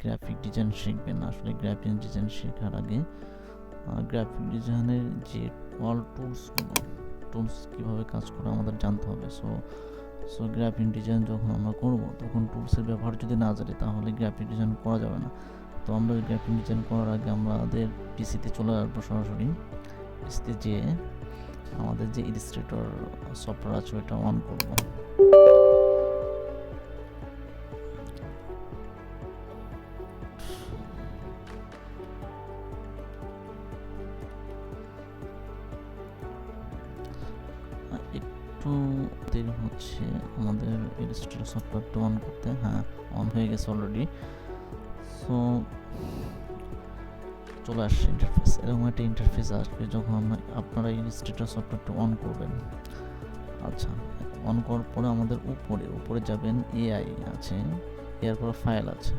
Graphic design শিখবেন। আসলে graphic design শেখার আগে গ্রাফিক ডিজাইনের যে অল টুলস কীভাবে কাজ করে আমাদের জানতে হবে। সো গ্রাফিক ডিজাইন যখন আমরা করব তখন টুলসের ব্যবহার যদি না জানি তাহলে গ্রাফিক ডিজাইন করা যাবে না। তো আমরা গ্রাফিক ডিজাইন করার আগে আমাদের পিসিতে চলে আসবো, সরাসরি পিসিতে যেয়ে আমাদের যে ইলাস্ট্রেটর সফটওয়্যার আছে ওটা অন করব। একটু দেরি হচ্ছে আমাদের ইলাস্ট্রেটর সফটওয়্যারটা অন করতে। হ্যাঁ, অন হয়ে গেছে অলরেডি। সো চলে আসছে ইন্টারফেস। এরকম একটা ইন্টারফেস আসবে যখন আপনারা ইলাস্ট্রেটর সফটওয়্যারটা অন করবেন। আচ্ছা, অন করার পরে আমাদের উপরে যাবেন, এআই আছে, এরপর ফাইল আছে।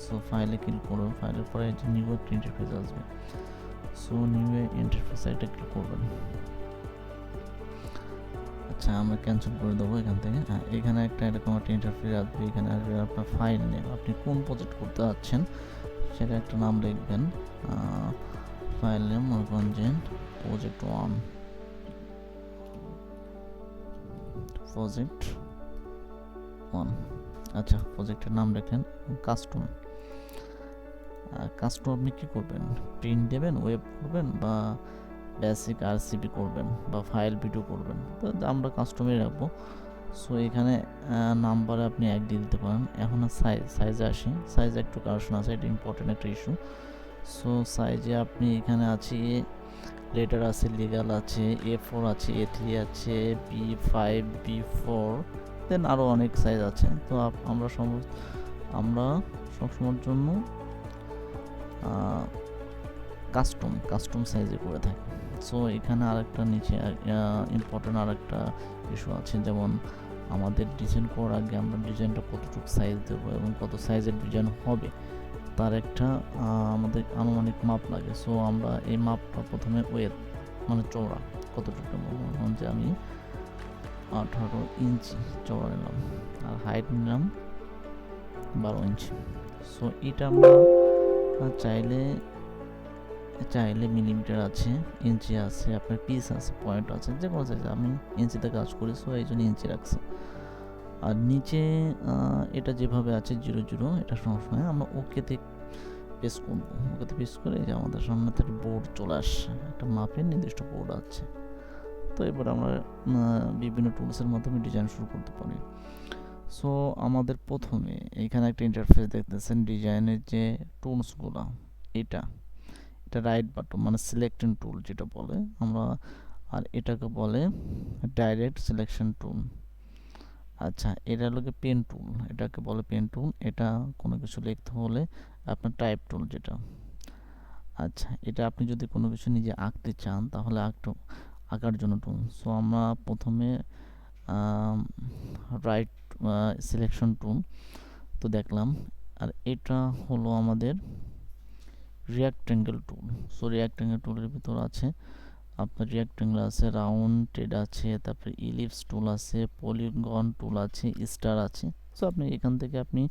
সো ফাইলে ক্লিক করুন। ফাইলের পরে যে নিউ একটা ইন্টারফেস আসবে। সো নিউ ইন্টারফেসে এটা ক্লিক করবেন। আচ্ছা, আমরা ক্যান্সেল করে দেবো এখান থেকে। হ্যাঁ, এখানে একটা এরকম একটা ইন্টারফেস আসবে। এখানে আসবে আপনার ফাইল নেম, আপনি কোন প্রজেক্ট করতে যাচ্ছেন সেটা একটা নাম লিখবেন। ফাইল নেম মনে করেন যে প্রজেক্ট 1, প্রজেক্ট 1। আচ্ছা, প্রজেক্টের নাম লিখলেন। কাস্টম আপনি কী করবেন? প্রিন্ট দেবেন, ওয়েব করবেন, বা বেসিক আরসিবি করবেন, বা ফাইল ভিডিও করবেন। তো আমরা কাস্টমে রাখবো। সো এখানে নাম্বারে আপনি 1 দিয়ে দিতে পারেন। এখন সাইজে আসি। সাইজে একটু কারেকশন আছে, এটা ইম্পর্টেন্ট একটা ইস্যু। সো সাইজে আপনি এখানে আছে, লেটার আছে, লিগাল আছে, A4 আছে, A3 আছে, B5, B4, দেন আরও অনেক সাইজ আছে। তো আমরা সবসময়ের জন্য কাস্টম সাইজে করে থাকি। সো এখানে আরেকটা নিচে ইম্পর্টেন্ট আরেকটা ইস্যু আছে, যেমন আমাদের ডিজাইন করার আগে আমরা ডিজাইনটা কতটুকু সাইজ দেবো এবং কত সাইজের ডিজাইন হবে তার একটা আমাদের আনুমানিক মাপ লাগে। সো আমরা এই মাপটা প্রথমে মানে চওড়া কতটুকু নেব, যে আমি 18 ইঞ্চি চওড়া নিলাম, আর হাইট নিলাম 12 ইঞ্চি। সো এটা আমরা চাইলে মিলিমিটার আছে, ইঞ্চি আছে, আপনার পিস আছে, পয়েন্ট আছে, যে কোনো সাইজ। আমি ইঞ্চিতে কাজ করি, সো এই জন্য ইঞ্চি রাখছি। আর নিচে এটা যেভাবে আছে 00, এটা সবসময় আমরা ওকেতে পেস্ট করবো। ওকেতে পেস্ট করে যে আমাদের সামনে একটা বোর্ড চলে আসছে, একটা মাপের নির্দিষ্ট বোর্ড আছে। তো এবার আমরা বিভিন্ন টুলসের মাধ্যমে ডিজাইন শুরু করতে পারি। সো আমাদের প্রথমে এখানে একটা ইন্টারফেস দেখতেছেন, ডিজাইনের যে টুলসগুলো, এটা রাইট বাটন মানে সিলেক্টিং টুল যেটা বলে আমরা, আর এটাকে বলে ডাইরেক্ট সিলেকশন টুল। আচ্ছা, এটা হলো পেন টুল, এটাকে বলে পেন টুল। এটা কোনো কিছু লিখতে হলে আপনার টাইপ টুল যেটা। আচ্ছা, এটা আপনি যদি কোনো কিছু নিজে আঁকতে চান তাহলে আঁকার জন্য টুল। সো আমরা প্রথমে রাইট সিলেকশন টুল তো দেখলাম। আর এটা হলো আমাদের রিয়াক্ট্যাঙ্গেল টুল। সো রিয়াক্ট্যাঙ্গেল টুলের ভিতর আছে আপনার রিয়াক্ট্যাঙ্গেল আছে, রাউন্ডেড আছে, তারপরে ইলিপস টুল আছে, পলিগন টুল আছে, স্টার আছে। সো আপনি এখান থেকে আপনি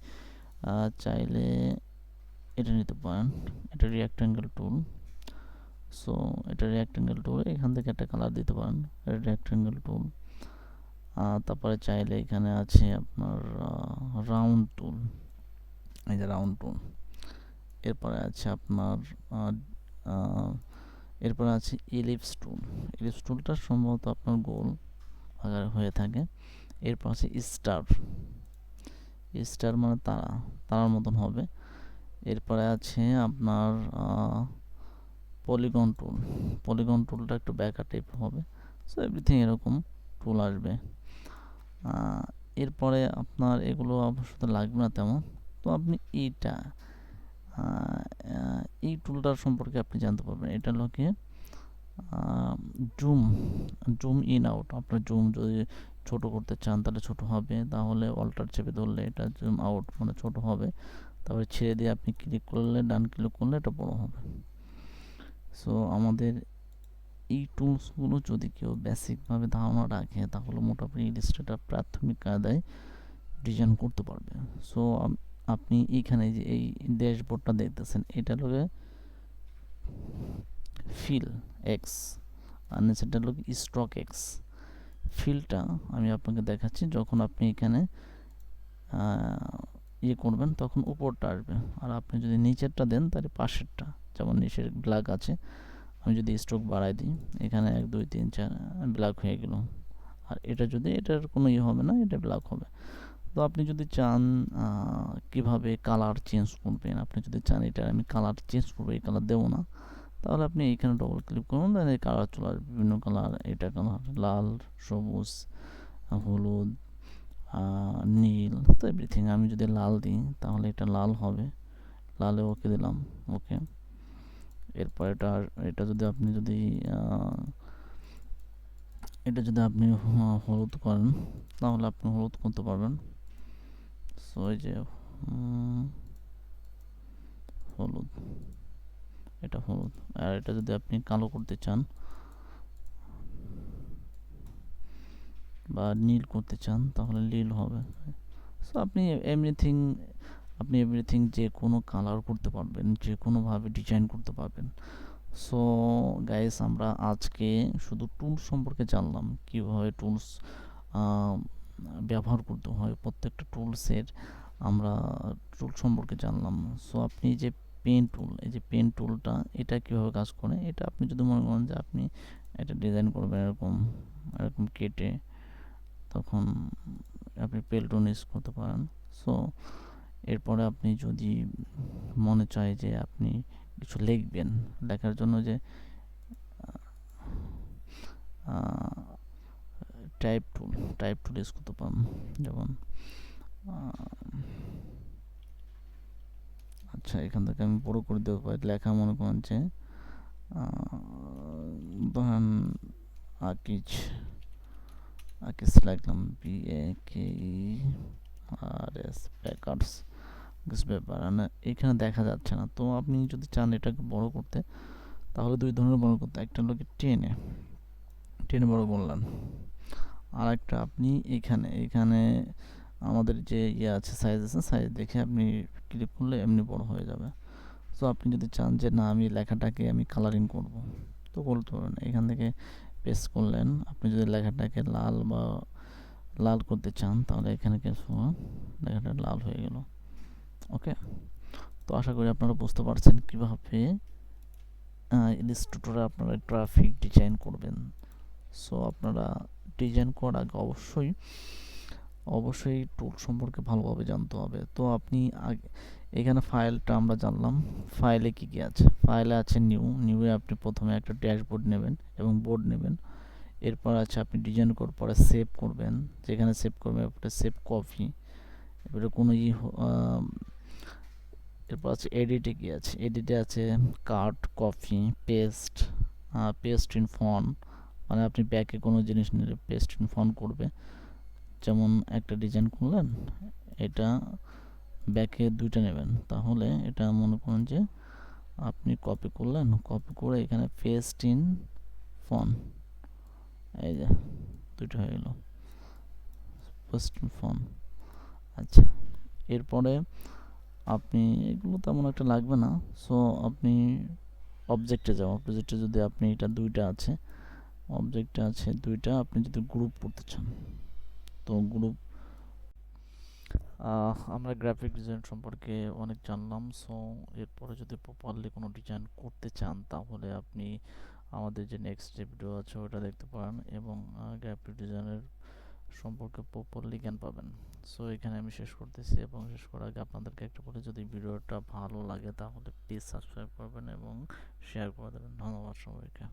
চাইলে এটা নিতে পারেন। এটা রিয়াক্ট্যাঙ্গেল টুল। সো এটা রিয়াক্ট্যাঙ্গেল টুল, এখান থেকে একটা কালার দিতে পারেন, রিয়াক্ট্যাঙ্গেল টুল। তারপরে চাইলে এখানে আছে আপনার রাউন্ড টুল, এই যে রাউন্ড টুল। এরপরে আছে আপনার এরপরে আছে ইলিপস টুল। ইলিপস টুলটা সম্ভবত আপনার গোল আকারে হয়ে থাকে। এরপর আছে স্টার মানে তারার মতন হবে। এরপরে আছে আপনার পলিগন টুলটা একটু ব্যাকা টাইপ হবে। সো এভরিথিং এরকম টুল আসবে। এরপরে আপনার এগুলো অবশ্য লাগবে না তেমন। তো আপনি এই টুলটার সম্পর্কে আপনি জানতে পারবেন। এটা হলো কি জুম ইন আউট। আপনার জুম যদি ছোট করতে চান তাহলে ছোট হবে, তাহলে অল্টার চেপে ধরলে এটা জুম আউট মানে ছোট হবে। তারপরে ছেড়ে দিয়ে আপনি ক্লিক করলে, ডান ক্লিক করলে এটা বড় হবে। সো আমাদের এই টুলসগুলো যদি কেউ বেসিকভাবে ধারণা রাখে তাহলে মোটামুটি ইলাস্ট্রেটর প্রাথমিক কায়দায় ডিজাইন করতে পারবে। সো আপনি এইখানে যে এই ড্যাশবোর্ডটা দেখতেছেন এটা হলো ফিল এক্স আর নিচেরটা হলো স্ট্রোক এক্স। ফিলটা আমি আপনাকে দেখাচ্ছি, যখন আপনি এখানে ইয়ে করবেন তখন উপরটা আসবে, আর আপনি যদি নিচেরটা দেন তাহলে পাশেরটা, যেমন নিচের ব্ল্যাক আছে, আমি যদি স্ট্রোক বাড়াই দিই এখানে 1 2 3 4 ব্ল্যাক হয়ে গেল। আর এটা যদি এটার কোনো ইয়ে হবে না, এটা ব্ল্যাক হবে। তো আপনি যদি চান কিভাবে কালার চেঞ্জ করবেন, আপনি যদি চান এটা আমি কালার চেঞ্জ করবো, এই কালার দেবো না, তাহলে আপনি এইখানে ডবল ক্লিক করুন, তাহলে এই কালার চলে আসবে, বিভিন্ন কালার, এটা কালার লাল, সবুজ, হলুদ, নীল, তো এভরিথিং। আমি যদি লাল দিই তাহলে এটা লাল হবে, লালে ওকে দিলাম, ওকে। এরপর এটা যদি আপনি এটা যদি আপনি হলুদ করেন তাহলে আপনি হলুদ করতে পারবেন। সো এই যে হলুদ, এটা হলুদ। আর এটা যদি আপনি কালো করতে চান বা নীল করতে চান তাহলে নীল হবে। সো আপনি এভরিথিং যে কোনো কালার করতে পারবেন, যে কোনোভাবে ডিজাইন করতে পারবেন। সো গাইস, আমরা আজকে শুধু টুলস সম্পর্কে জানলাম, কীভাবে টুলস ব্যবহার করতে হয়, প্রত্যেকটা টুলসের আমরা টুল সম্পর্কে জানলাম। সো আপনি যে পেন টুল, এই যে পেন টুলটা, এটা কীভাবে কাজ করে, এটা আপনি যদি মনে করেন যে আপনি এটা ডিজাইন করবেন এরকম এরকম কেটে, তখন আপনি পেন টুল ইউজ করতে পারেন। সো এরপরে আপনি যদি মনে চায় যে আপনি কিছু লিখবেন, লেখার জন্য যে টাইপ টুল ইউজ করতে পারেন, যেমন আচ্ছা এখান থেকে আমি বড় করে দেবো পারি লেখা, মনে করেন যে ধরেন আকিজ লিখলাম, BAKERS প্যাকার্স ব্যাপার, এখানে দেখা যাচ্ছে না। তো আপনি যদি চান এটাকে বড় করতে, তাহলে দুই ধরনের বড় করতে, একটা হলো কি টেনে বড় করলেন, আর একটা আপনি এখানে আমাদের যে ইয়ে আছে, সাইজ আছে, সাইজ দেখে আপনি ক্লিক করলে এমনি বড় হয়ে যাবে। সো আপনি যদি চান যে না আমি লেখাটাকে আমি কালারিং করব, তো করতে পারেন, এখান থেকে পেস্ট করলেন। আপনি যদি লেখাটাকে লাল করতে চান তাহলে এখানে কিছু লেখাটা লাল হয়ে গেল, ওকে। তো আশা করি আপনারা বুঝতে পারছেন কীভাবে ইলাস্ট্রেটরে আপনারা গ্রাফিক ডিজাইন করবেন। সো আপনারা ডিজাইন করার আগে অবশ্যই টুল সম্পর্কে ভালোভাবে জানতে হবে। তো আপনি এখানে ফাইলটা আমরা জানলাম, ফাইলে কী কী আছে, ফাইলে আছে নিউয়ে আপনি প্রথমে একটা ড্যাশবোর্ড নেবেন এবং বোর্ড নেবেন। এরপর আছে আপনি ডিজাইন করার পরে সেভ করবেন, যেখানে সেভ করবেন এরপরে সেভ কপি, এরপরে কোনো এরপর আছে এডিটে কী আছে, এডিটে আছে কাট, কপি, পেস্ট ইন ফন্ট, মানে আপনি ব্যাকে কোনো জিনিস নিলে পেস্ট ইন ফন্ট করবে। যেমন একটা ডিজাইন করলেন, এটা ব্যাকে দুইটা নেবেন, তাহলে এটা মনে করুন যে আপনি কপি করলেন, কপি করে এখানে পেস্ট ইন ফন্ট, এই যে দুইটা হয়ে গেল পেস্ট ইন ফন্ট। আচ্ছা, এরপরে আপনি এগুলো তেমন একটা লাগবে না। সো আপনি অবজেক্টে যাও, অবজেক্টে যদি আপনি এটা দুইটা আছে, অবজেক্টে আছে দুইটা, আপনি যদি গ্রুপ করতে চান তো গ্রুপ, আমরা গ্রাফিক ডিজাইন সম্পর্কে অনেক জানলাম। সো এরপরে যদি প্রপারলি কোনো ডিজাইন করতে চান তাহলে আপনি আমাদের যে নেক্সট যে ভিডিও আছে ওটা দেখতে পারেন এবং গ্রাফিক ডিজাইনের সম্পর্কে প্রপারলি জ্ঞান পাবেন। সো এখানে আমি শেষ করতেছি, এবং শেষ করার আগে আপনাদেরকে একটা বলে, যদি ভিডিওটা ভালো লাগে তাহলে প্লিজ সাবস্ক্রাইব করবেন এবং শেয়ার করে দেবেন। ধন্যবাদ সবাইকে।